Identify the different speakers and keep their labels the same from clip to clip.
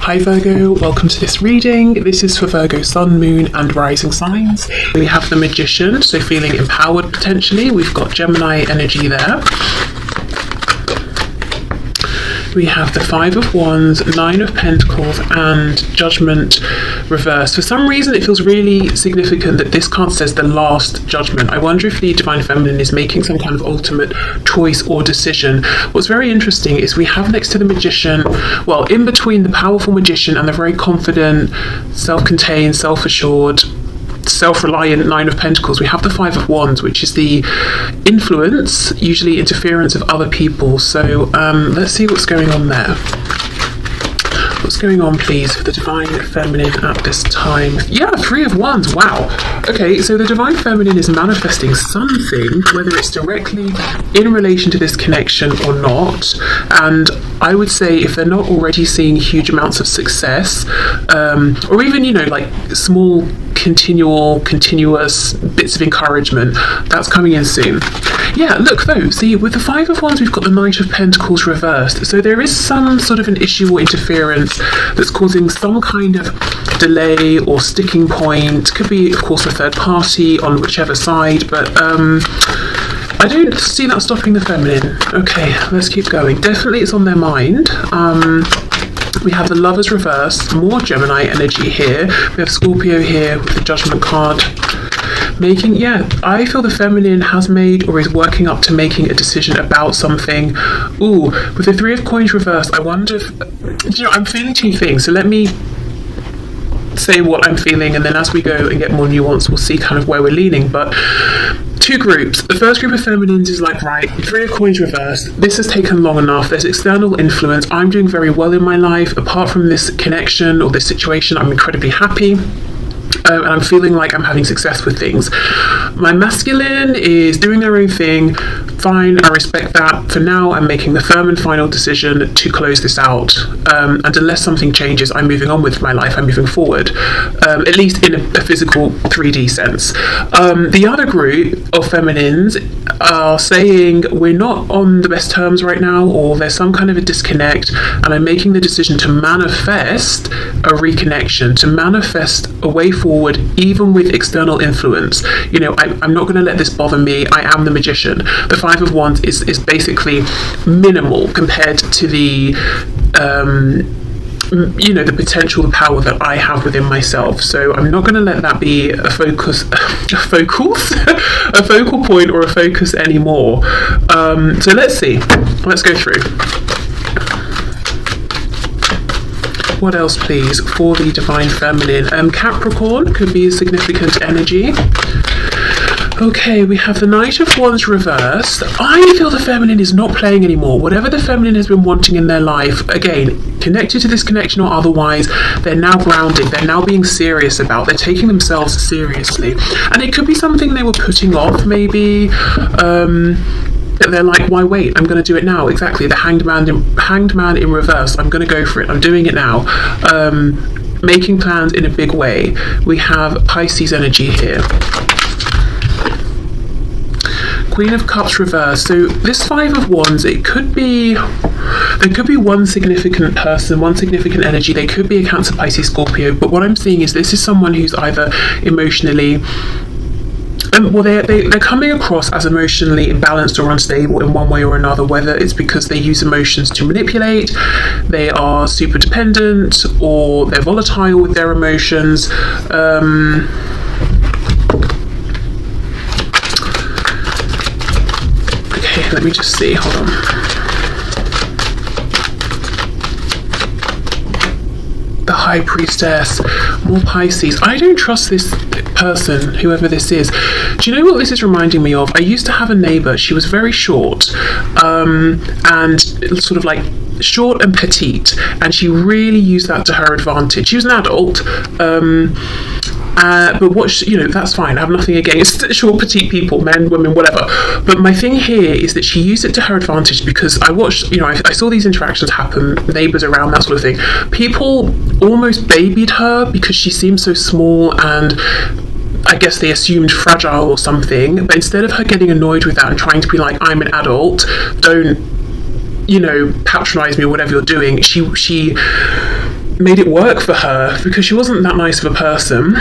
Speaker 1: Hi Virgo, welcome to this reading. This is for Virgo Sun, Moon and Rising signs. We have the Magician, so feeling empowered potentially. We've got Gemini energy there. We have the Five of Wands, Nine of Pentacles and Judgment reversed. For some reason it feels really significant that this card says the Last Judgment. I wonder if the Divine Feminine is making some kind of ultimate choice or decision. What's very interesting is we have next to the Magician, well, in between the powerful Magician and the very confident, self-contained, self-assured, self-reliant Nine of Pentacles, we have the Five of Wands, which is the influence, usually interference of other people. So let's see what's going on there. What's going on, please, for the Divine Feminine at this time? Yeah, Three of Wands, wow. Okay, so the Divine Feminine is manifesting something, whether it's directly in relation to this connection or not. And I would say if they're not already seeing huge amounts of success, or even, you know, like small, continuous bits of encouragement, that's coming in soon. Yeah, look though, see, with the Five of Wands, we've got the Knight of Pentacles reversed. So there is some sort of an issue or interference that's causing some kind of delay or sticking point. Could be, of course, a third party on whichever side, but I don't see that stopping the feminine. Okay, let's keep going. Definitely it's on their mind. We have the Lovers reversed, more Gemini energy here. We have Scorpio here with the Judgment card. Yeah, I feel the feminine has made or is working up to making a decision about something. Ooh, with the Three of Coins reversed, I wonder if, you know, I'm feeling two things. So let me say what I'm feeling, and then as we go and get more nuance, we'll see kind of where we're leaning. But two groups. The first group of feminines is like, right, Three of Coins reversed. This has taken long enough. There's external influence. I'm doing very well in my life. Apart from this connection or this situation, I'm incredibly happy. And I'm feeling like I'm having success with things. My masculine is doing their own thing. Fine, I respect that. For now, I'm making the firm and final decision to close this out. And unless something changes, I'm moving on with my life. I'm moving forward, at least in a physical 3D sense. The other group of feminines are saying we're not on the best terms right now, or there's some kind of a disconnect, and I'm making the decision to manifest a reconnection, to manifest a way forward, even with external influence. You know, I'm not going to let this bother me. I am the Magician. The Five of Wands is basically minimal compared to the you know, the potential, the power that I have within myself. So I'm not going to let that be a focus, a focal point or a focus anymore. So let's see. Let's go through. What else, please, for the Divine Feminine? Capricorn could be a significant energy. Okay, we have the Knight of Wands reversed. I feel the feminine is not playing anymore. Whatever the feminine has been wanting in their life, again, connected to this connection or otherwise, they're now grounded. They're now being serious about. They're taking themselves seriously. And it could be something they were putting off, maybe. They're like, why wait? I'm going to do it now. Exactly. The Hanged Man in reverse. I'm going to go for it. I'm doing it now. Making plans in a big way. We have Pisces energy here. Queen of Cups reversed. So this Five of Wands, there could be one significant person, one significant energy. They could be a Cancer, Pisces, Scorpio. But what I'm seeing is this is someone who's either emotionally, well, they're coming across as emotionally imbalanced or unstable in one way or another, whether it's because they use emotions to manipulate, they are super dependent, or they're volatile with their emotions. Okay, let me just see, hold on. The High Priestess, more Pisces. I don't trust this person, whoever this is. Do you know what this is reminding me of? I used to have a neighbour. She was very short, and sort of like short and petite, and she really used that to her advantage. She was an adult, but what, you know, that's fine. I have nothing against short, petite people, men, women, whatever. But my thing here is that she used it to her advantage, because I watched, you know, I saw these interactions happen, neighbours around, that sort of thing. People almost babied her because she seemed so small, and I guess they assumed fragile or something. But instead of her getting annoyed with that and trying to be like, I'm an adult, don't, you know, patronize me or whatever you're doing, she made it work for her, because she wasn't that nice of a person,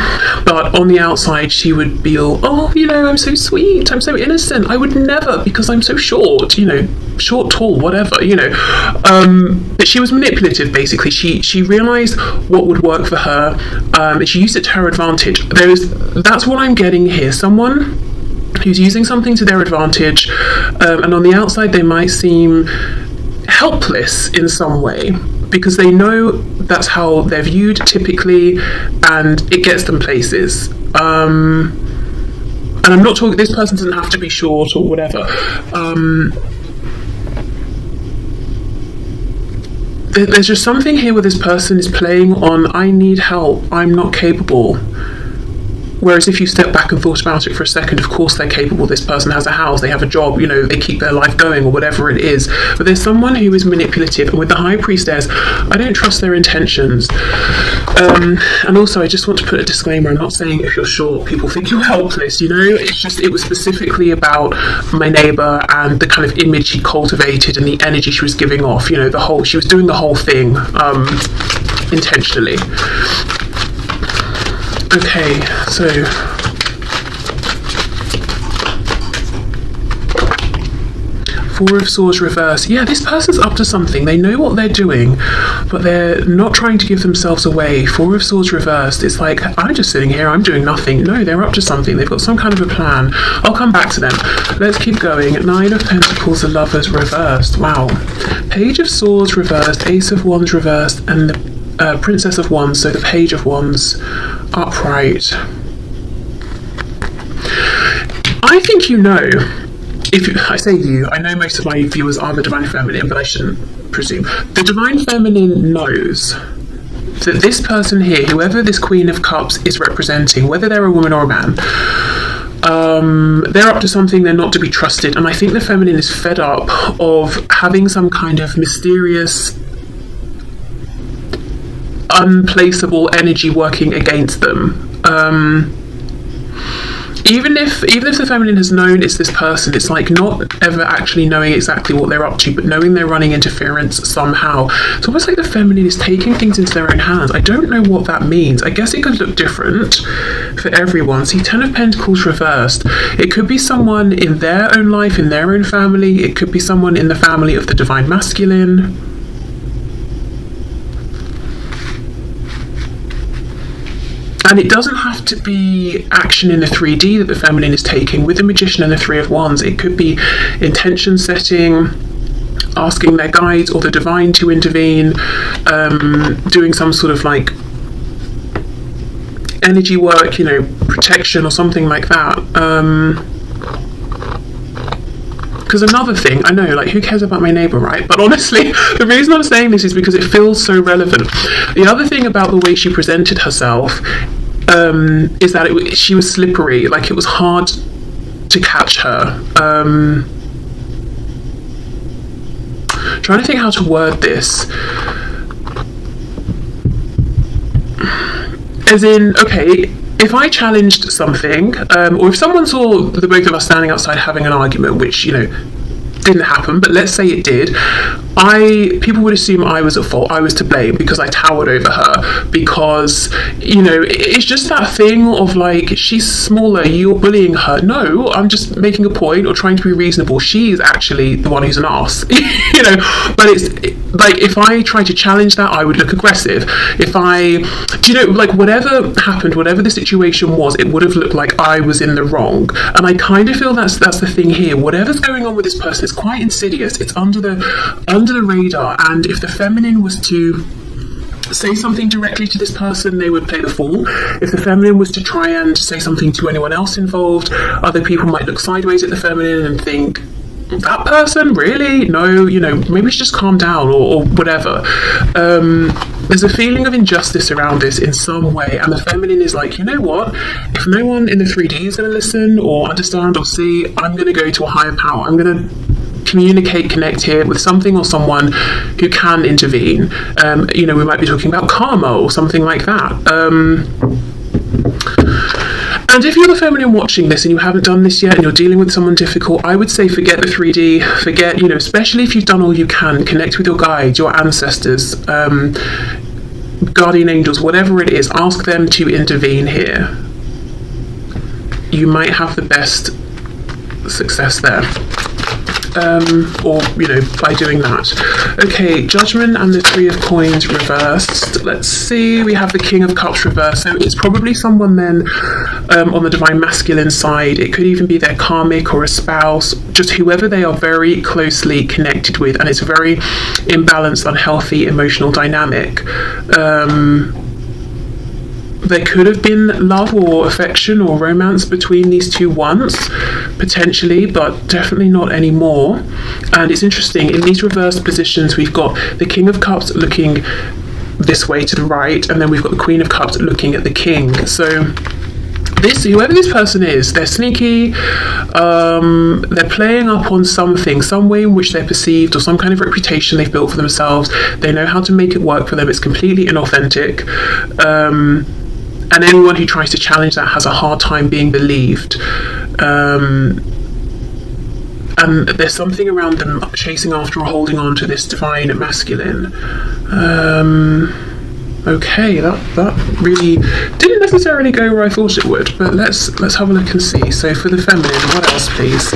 Speaker 1: but on the outside she would be all, oh, you know, I'm so sweet, I'm so innocent, I would never, because I'm so short, you know, short, tall, whatever, you know. But she was manipulative, basically. She realised what would work for her, and she used it to her advantage. That's what I'm getting here. Someone who's using something to their advantage, and on the outside they might seem helpless in some way, because they know that's how they're viewed typically, and it gets them places. And I'm not talking, this person doesn't have to be short or whatever. There's just something here where this person is playing on, I need help, I'm not capable. Whereas if you step back and thought about it for a second, of course they're capable. This person has a house, they have a job, you know, they keep their life going or whatever it is. But there's someone who is manipulative, and with the High Priestess, I don't trust their intentions. And also, I just want to put a disclaimer, I'm not saying if you're short, people think you're helpless, you know. It's just, it was specifically about my neighbour and the kind of image she cultivated and the energy she was giving off, you know, she was doing the whole thing intentionally. Okay, so Four of Swords reverse. Yeah, this person's up to something. They know what they're doing, but they're not trying to give themselves away. Four of Swords reversed. It's like, I'm just sitting here, I'm doing nothing. No, they're up to something. They've got some kind of a plan. I'll come back to them. Let's keep going. Nine of Pentacles, the Lovers reversed. Wow. Page of Swords reversed, Ace of Wands reversed, and the Princess of Wands, so the Page of Wands upright. I think you know, I say you, I know most of my viewers are the Divine Feminine, but I shouldn't presume. The Divine Feminine knows that this person here, whoever this Queen of Cups is representing, whether they're a woman or a man, they're up to something, they're not to be trusted, and I think the Feminine is fed up of having some kind of mysterious, unplaceable energy working against them. Even if the Feminine has known it's this person, it's like not ever actually knowing exactly what they're up to, but knowing they're running interference somehow. It's almost like the Feminine is taking things into their own hands. I don't know what that means. I guess it could look different for everyone. See, Ten of Pentacles reversed. It could be someone in their own life, in their own family. It could be someone in the family of the Divine Masculine. And it doesn't have to be action in the 3D that the Feminine is taking. With the Magician and the Three of Wands, it could be intention setting, asking their guides or the Divine to intervene, doing some sort of like energy work, you know, protection or something like that. Because another thing, I know, like, who cares about my neighbour, right? But honestly, the reason I'm saying this is because it feels so relevant. The other thing about the way she presented herself is that she was slippery, like it was hard to catch her. Trying to think how to word this. As in, okay, if I challenged something, or if someone saw the both of us standing outside having an argument, which, you know, didn't happen, but let's say it did, people would assume I was at fault, I was to blame because I towered over her, because, you know, it's just that thing of like, she's smaller, you're bullying her. No, I'm just making a point or trying to be reasonable. She's actually the one who's an arse, you know. But it's like, if I try to challenge that, I would look aggressive. If do you know, like, whatever happened, whatever the situation was, it would have looked like I was in the wrong. And I kind of feel that's the thing here. Whatever's going on with this person is quite insidious. It's under the radar, and if the Feminine was to say something directly to this person, they would play the fool. If the Feminine was to try and say something to anyone else involved, other people might look sideways at the Feminine and think, that person, really? No, you know, maybe we should just calm down or whatever. There's a feeling of injustice around this in some way, and the Feminine is like, you know what, if no one in the 3D is going to listen or understand or see, I'm going to go to a higher power. I'm going to connect here with something or someone who can intervene. You know, we might be talking about karma or something like that. And if you're the Feminine watching this and you haven't done this yet and you're dealing with someone difficult, I would say forget the 3D, forget, you know, especially if you've done all you can, connect with your guides, your ancestors. guardian angels, whatever it is, ask them to intervene here. You might have the best success there. Or, you know, by doing that. Okay, Judgment and the Three of Coins reversed. Let's see, we have the King of Cups reversed. So it's probably someone then on the Divine Masculine side. It could even be their karmic or a spouse, just whoever they are very closely connected with. And it's a very imbalanced, unhealthy emotional dynamic. There could have been love or affection or romance between these two once, potentially, but definitely not anymore. And it's interesting, in these reversed positions, we've got the King of Cups looking this way to the right, and then we've got the Queen of Cups looking at the King. So whoever this person is, they're sneaky, they're playing up on something, some way in which they're perceived, or some kind of reputation they've built for themselves. They know how to make it work for them. It's completely inauthentic. And anyone who tries to challenge that has a hard time being believed. And there's something around them chasing after or holding on to this divine masculine. Okay, that really didn't necessarily go where I thought it would, but let's have a look and see. So for the feminine, what else, please?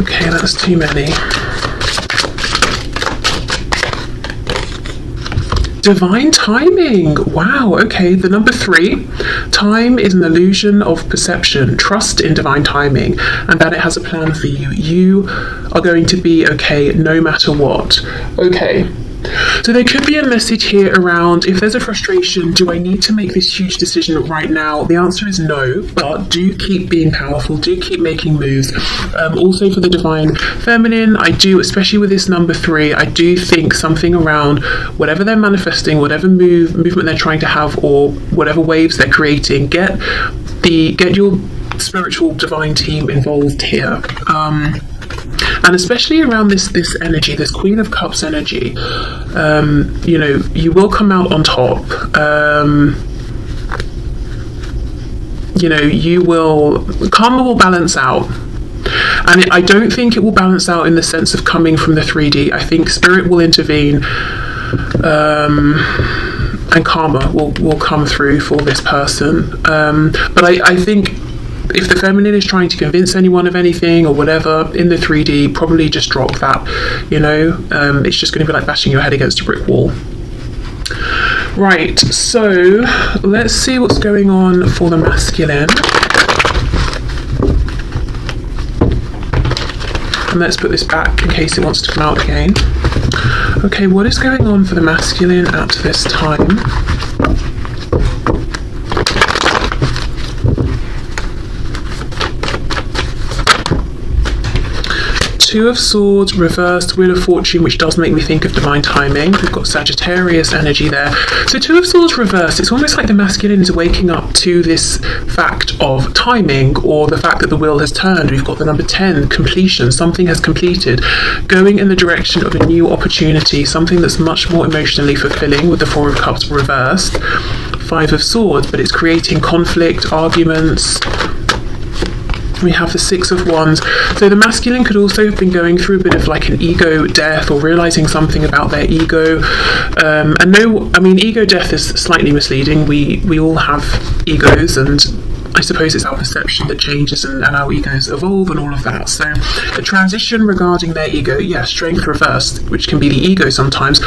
Speaker 1: Okay, that's too many. Divine timing. Wow, okay, the number 3. Time is an illusion of perception. Trust in divine timing and that it has a plan for you. You are going to be okay no matter what. Okay. So there could be a message here around, if there's a frustration, do I need to make this huge decision right now? The answer is no, but do keep being powerful, do keep making moves. Also for the divine feminine, I do, especially with this number 3, I do think something around whatever they're manifesting, whatever movement they're trying to have, or whatever waves they're creating, get your spiritual divine team involved here. And especially around this energy, this Queen of Cups energy, you know, you will come out on top. You know, karma will balance out. And I don't think it will balance out in the sense of coming from the 3D. I think spirit will intervene, and karma will come through for this person. But I think if the feminine is trying to convince anyone of anything or whatever in the 3D, probably just drop that, you know. It's just going to be like bashing your head against a brick wall. Right, so let's see what's going on for the masculine. And let's put this back in case it wants to come out again. Okay, what is going on for the masculine at this time? Two of Swords reversed, Wheel of Fortune, which does make me think of divine timing. We've got Sagittarius energy there. So Two of Swords reversed, it's almost like the masculine is waking up to this fact of timing, or the fact that the wheel has turned. We've got the number 10, completion, something has completed, going in the direction of a new opportunity, something that's much more emotionally fulfilling, with the Four of Cups reversed. Five of Swords, but it's creating conflict, arguments. We have the Six of Wands. So the masculine could also have been going through a bit of like an ego death, or realizing something about their ego. And no, I mean, ego death is slightly misleading. We all have egos, and I suppose it's our perception that changes, and our egos evolve and all of that. So the transition regarding their ego, yeah, strength reversed, which can be the ego sometimes.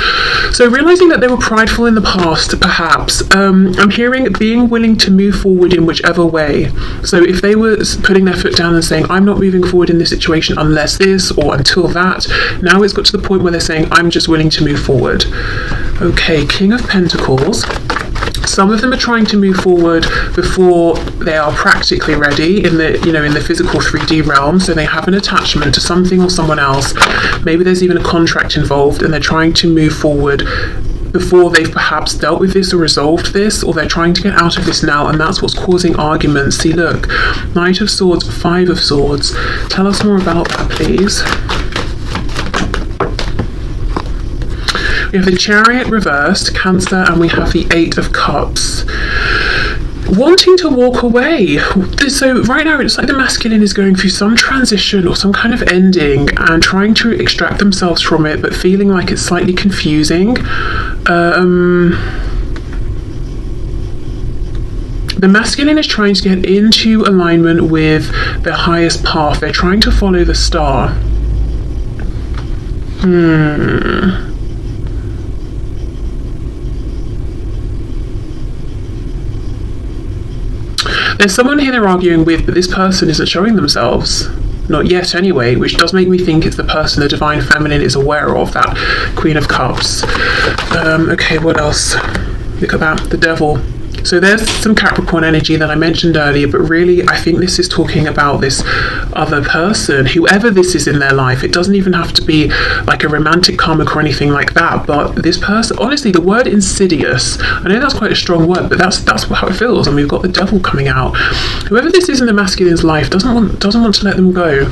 Speaker 1: So realizing that they were prideful in the past, perhaps. I'm hearing being willing to move forward in whichever way. So if they were putting their foot down and saying, I'm not moving forward in this situation unless this, or until that, now it's got to the point where they're saying, I'm just willing to move forward. Okay, King of Pentacles. Some of them are trying to move forward before they are practically ready in the, you know, in the physical 3D realm. So they have an attachment to something or someone else. Maybe there's even a contract involved, and they're trying to move forward before they've perhaps dealt with this or resolved this, or they're trying to get out of this now, and that's what's causing arguments. See, look, Knight of Swords, Five of Swords. Tell us more about that, please. We have the Chariot reversed, Cancer, and we have the Eight of Cups. wanting to walk away. So right now it's like the masculine is going through some transition or some kind of ending and trying to extract themselves from it, but feeling like it's slightly confusing. The masculine is trying to get into alignment with their highest path. They're trying to follow the star. There's someone here they're arguing with, but this person isn't showing themselves. Not yet anyway, which does make me think it's the person the divine feminine is aware of, that Queen of Cups. Okay, what else? Look at that, the Devil. So there's some Capricorn energy that I mentioned earlier, but really I think this is talking about this other person, whoever this is in their life. It doesn't even have to be like a romantic karmic or anything like that, but this person, honestly, the word insidious, I know that's quite a strong word, but that's how it feels, and we've got the Devil coming out. Whoever this is in the masculine's life doesn't want to let them go.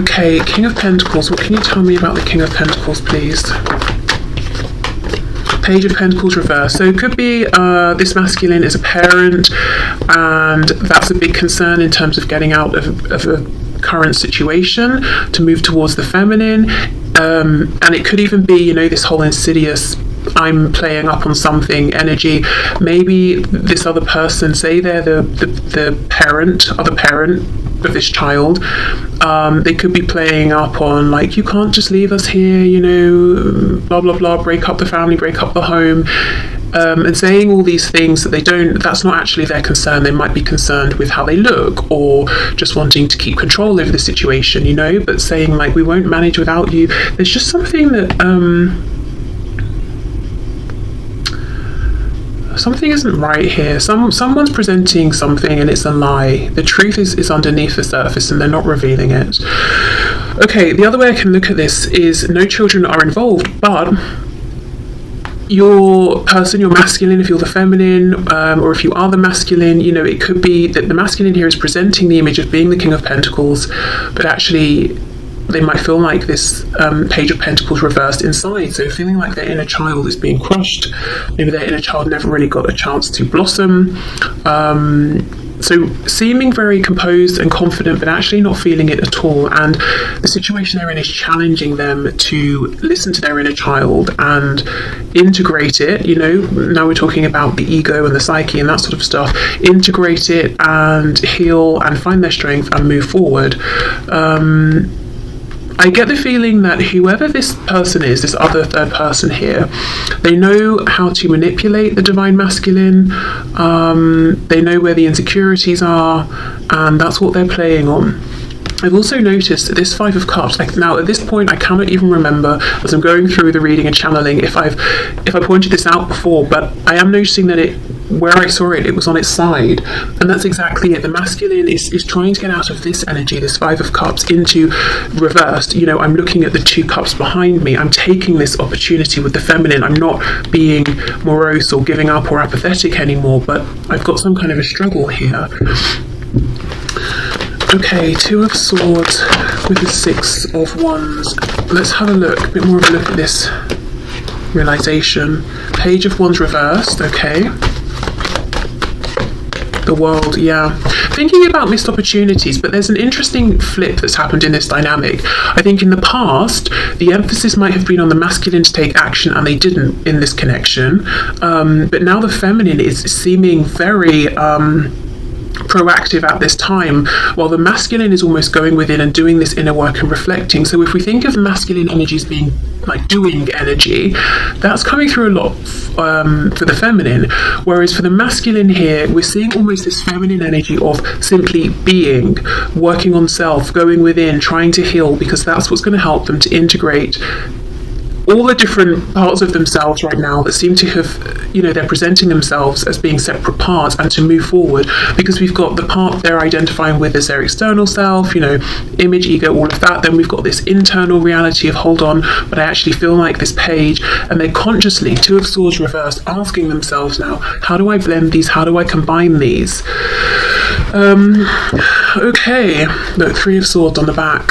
Speaker 1: Okay, King of Pentacles, what can you tell me about the King of Pentacles, please? Page of Pentacles reverse. So it could be this masculine is a parent, and that's a big concern in terms of getting out of a current situation to move towards the feminine. And it could even be, you know, this whole insidious, I'm playing up on something energy. Maybe this other person, say they're the other parent of this child, they could be playing up on like, you can't just leave us here, you know, blah blah blah, break up the family, break up the home, and saying all these things that that's not actually their concern. They might be concerned with how they look, or just wanting to keep control over the situation, you know, but saying like, we won't manage without you. There's just something that something isn't right here. Someone's presenting something and it's a lie. The truth is underneath the surface and they're not revealing it. Okay, the other way I can look at this is no children are involved, but your person, your masculine, if you're the feminine, or if you are the masculine, you know, it could be that the masculine here is presenting the image of being the King of Pentacles, but actually they might feel like this Page of Pentacles reversed inside, so feeling like their inner child is being crushed. Maybe their inner child never really got a chance to blossom. So seeming very composed and confident, but actually not feeling it at all. And the situation they're in is challenging them to listen to their inner child and integrate it. You know, now we're talking about the ego and the psyche and that sort of stuff. Integrate it and heal and find their strength and move forward. I get the feeling that whoever this person is, this other third person here, they know how to manipulate the divine masculine. They know where the insecurities are, and that's what they're playing on. I've also noticed that this Five of Cups, like now at this point I cannot even remember, as I'm going through the reading and channeling, if I pointed this out before, but I am noticing that where I saw it was on its side, and that's exactly it. The masculine is trying to get out of this energy, this Five of Cups, into reversed. You know, I'm looking at the two cups behind me. I'm taking this opportunity with the feminine. I'm not being morose or giving up or apathetic anymore, but I've got some kind of a struggle here. Okay, Two of Swords with the Six of Wands. Let's have a look, a bit more of a look at this realization. Page of Wands reversed, okay. The World, yeah. Thinking about missed opportunities, but there's an interesting flip that's happened in this dynamic. I think in the past, the emphasis might have been on the masculine to take action, and they didn't in this connection. But now the feminine is seeming very proactive at this time, while the masculine is almost going within and doing this inner work and reflecting. So if we think of masculine energies being like doing energy, that's coming through a lot for the feminine, whereas for the masculine here, we're seeing almost this feminine energy of simply being, working on self, going within, trying to heal, because that's what's going to help them to integrate all the different parts of themselves right now that seem to have, you know, they're presenting themselves as being separate parts, and to move forward, because we've got the part they're identifying with as their external self, you know, image, ego, all of that. Then we've got this internal reality of, hold on, but I actually feel like this page, and they're consciously, Two of Swords reversed, asking themselves now, how do I blend these? How do I combine these? Okay, look, Three of Swords on the back.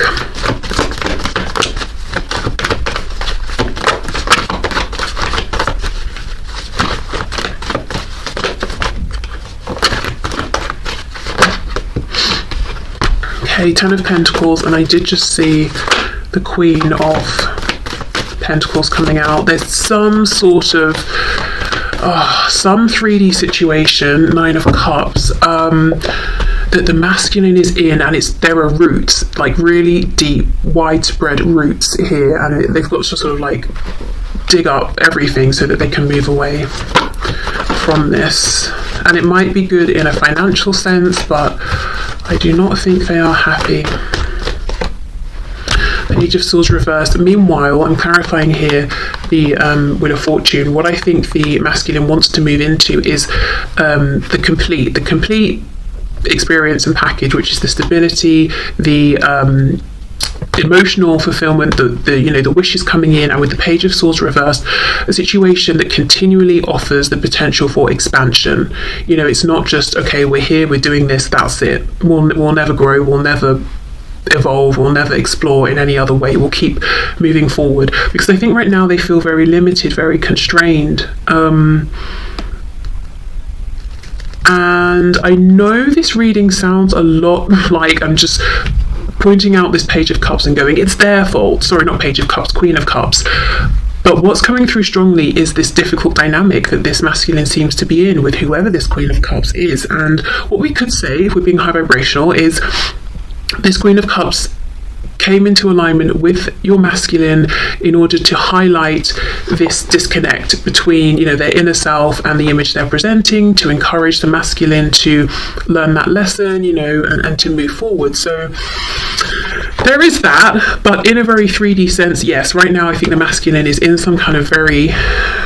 Speaker 1: Okay, Ten of Pentacles, and I did just see the Queen of Pentacles coming out. There's some sort of some 3D situation, Nine of Cups, that the masculine is in, and there are roots, like really deep, widespread roots here, and they've got to sort of like dig up everything so that they can move away from this. And it might be good in a financial sense, but I do not think they are happy. Page of Swords reversed. Meanwhile, I'm clarifying here the Wheel of Fortune. What I think the masculine wants to move into is the complete experience and package, which is the stability, the emotional fulfillment, the wishes coming in, and with the Page of Swords reversed, a situation that continually offers the potential for expansion. It's not just, okay, we're here, we're doing this, that's it. We'll never grow, we'll never evolve, we'll never explore in any other way. We'll keep moving forward, because I think right now they feel very limited, very constrained. And I know this reading sounds a lot like I'm just pointing out this Page of Cups and going, it's their fault. Sorry, not Page of Cups, Queen of Cups. But what's coming through strongly is this difficult dynamic that this masculine seems to be in with whoever this Queen of Cups is. And what we could say, if we're being high vibrational, is this Queen of Cups came into alignment with your masculine in order to highlight this disconnect between, their inner self and the image they're presenting, to encourage the masculine to learn that lesson, and to move forward. So there is that, but in a very 3D sense, yes, right now I think the masculine is in some kind of very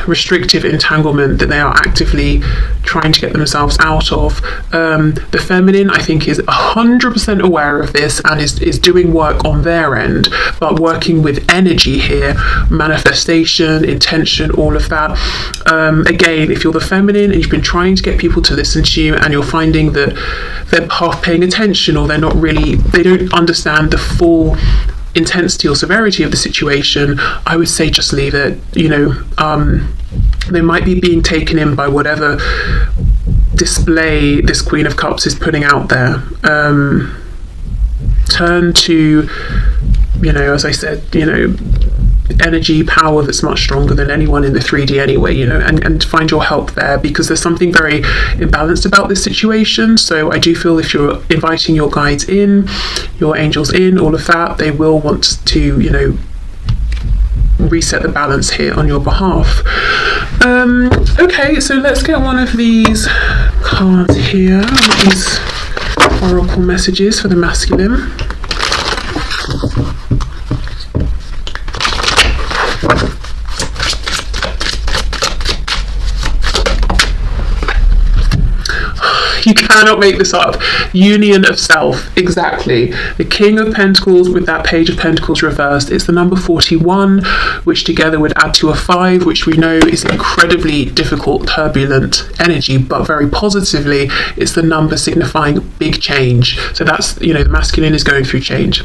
Speaker 1: restrictive entanglement that they are actively trying to get themselves out of. The feminine, I think, is 100% aware of this and is doing work on their end, but working with energy here, manifestation, intention, all of that. Again, if you're the feminine and you've been trying to get people to listen to you and you're finding that they're half paying attention, or they don't understand the full intensity or severity of the situation, I would say just leave it. They might be being taken in by whatever display this Queen of Cups is putting out there. Turn to, as I said, energy, power that's much stronger than anyone in the 3D anyway, and find your help there, because there's something very imbalanced about this situation. So I do feel if you're inviting your guides in, your angels in, all of that, they will want to, reset the balance here on your behalf. Okay, so let's get one of these cards here, these oracle messages for the masculine. You cannot make this up. Union of self, exactly. The King of Pentacles with that Page of Pentacles reversed. It's the number 41, which together would add to a 5, which we know is incredibly difficult, turbulent energy, but very positively, it's the number signifying big change. So that's, the masculine is going through change.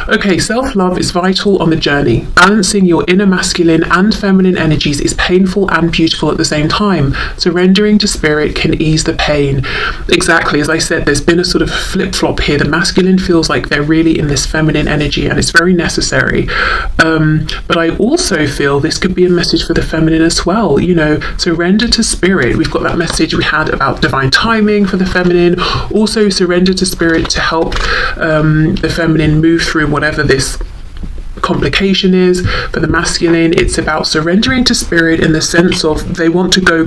Speaker 1: Okay, self-love is vital on the journey. Balancing your inner masculine and feminine energies is painful and beautiful at the same time. Surrendering to spirit can ease the pain. Exactly, as I said, there's been a sort of flip-flop here. The masculine feels like they're really in this feminine energy, and it's very necessary. But I also feel this could be a message for the feminine as well. Surrender to spirit. We've got that message we had about divine timing for the feminine. Also, surrender to spirit to help the feminine move through whatever this complication is. For the masculine, it's about surrendering to spirit in the sense of they want to go,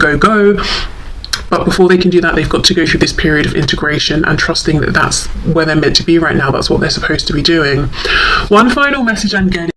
Speaker 1: but before they can do that, they've got to go through this period of integration and trusting that that's where they're meant to be right now. That's what they're supposed to be doing. One final message I'm getting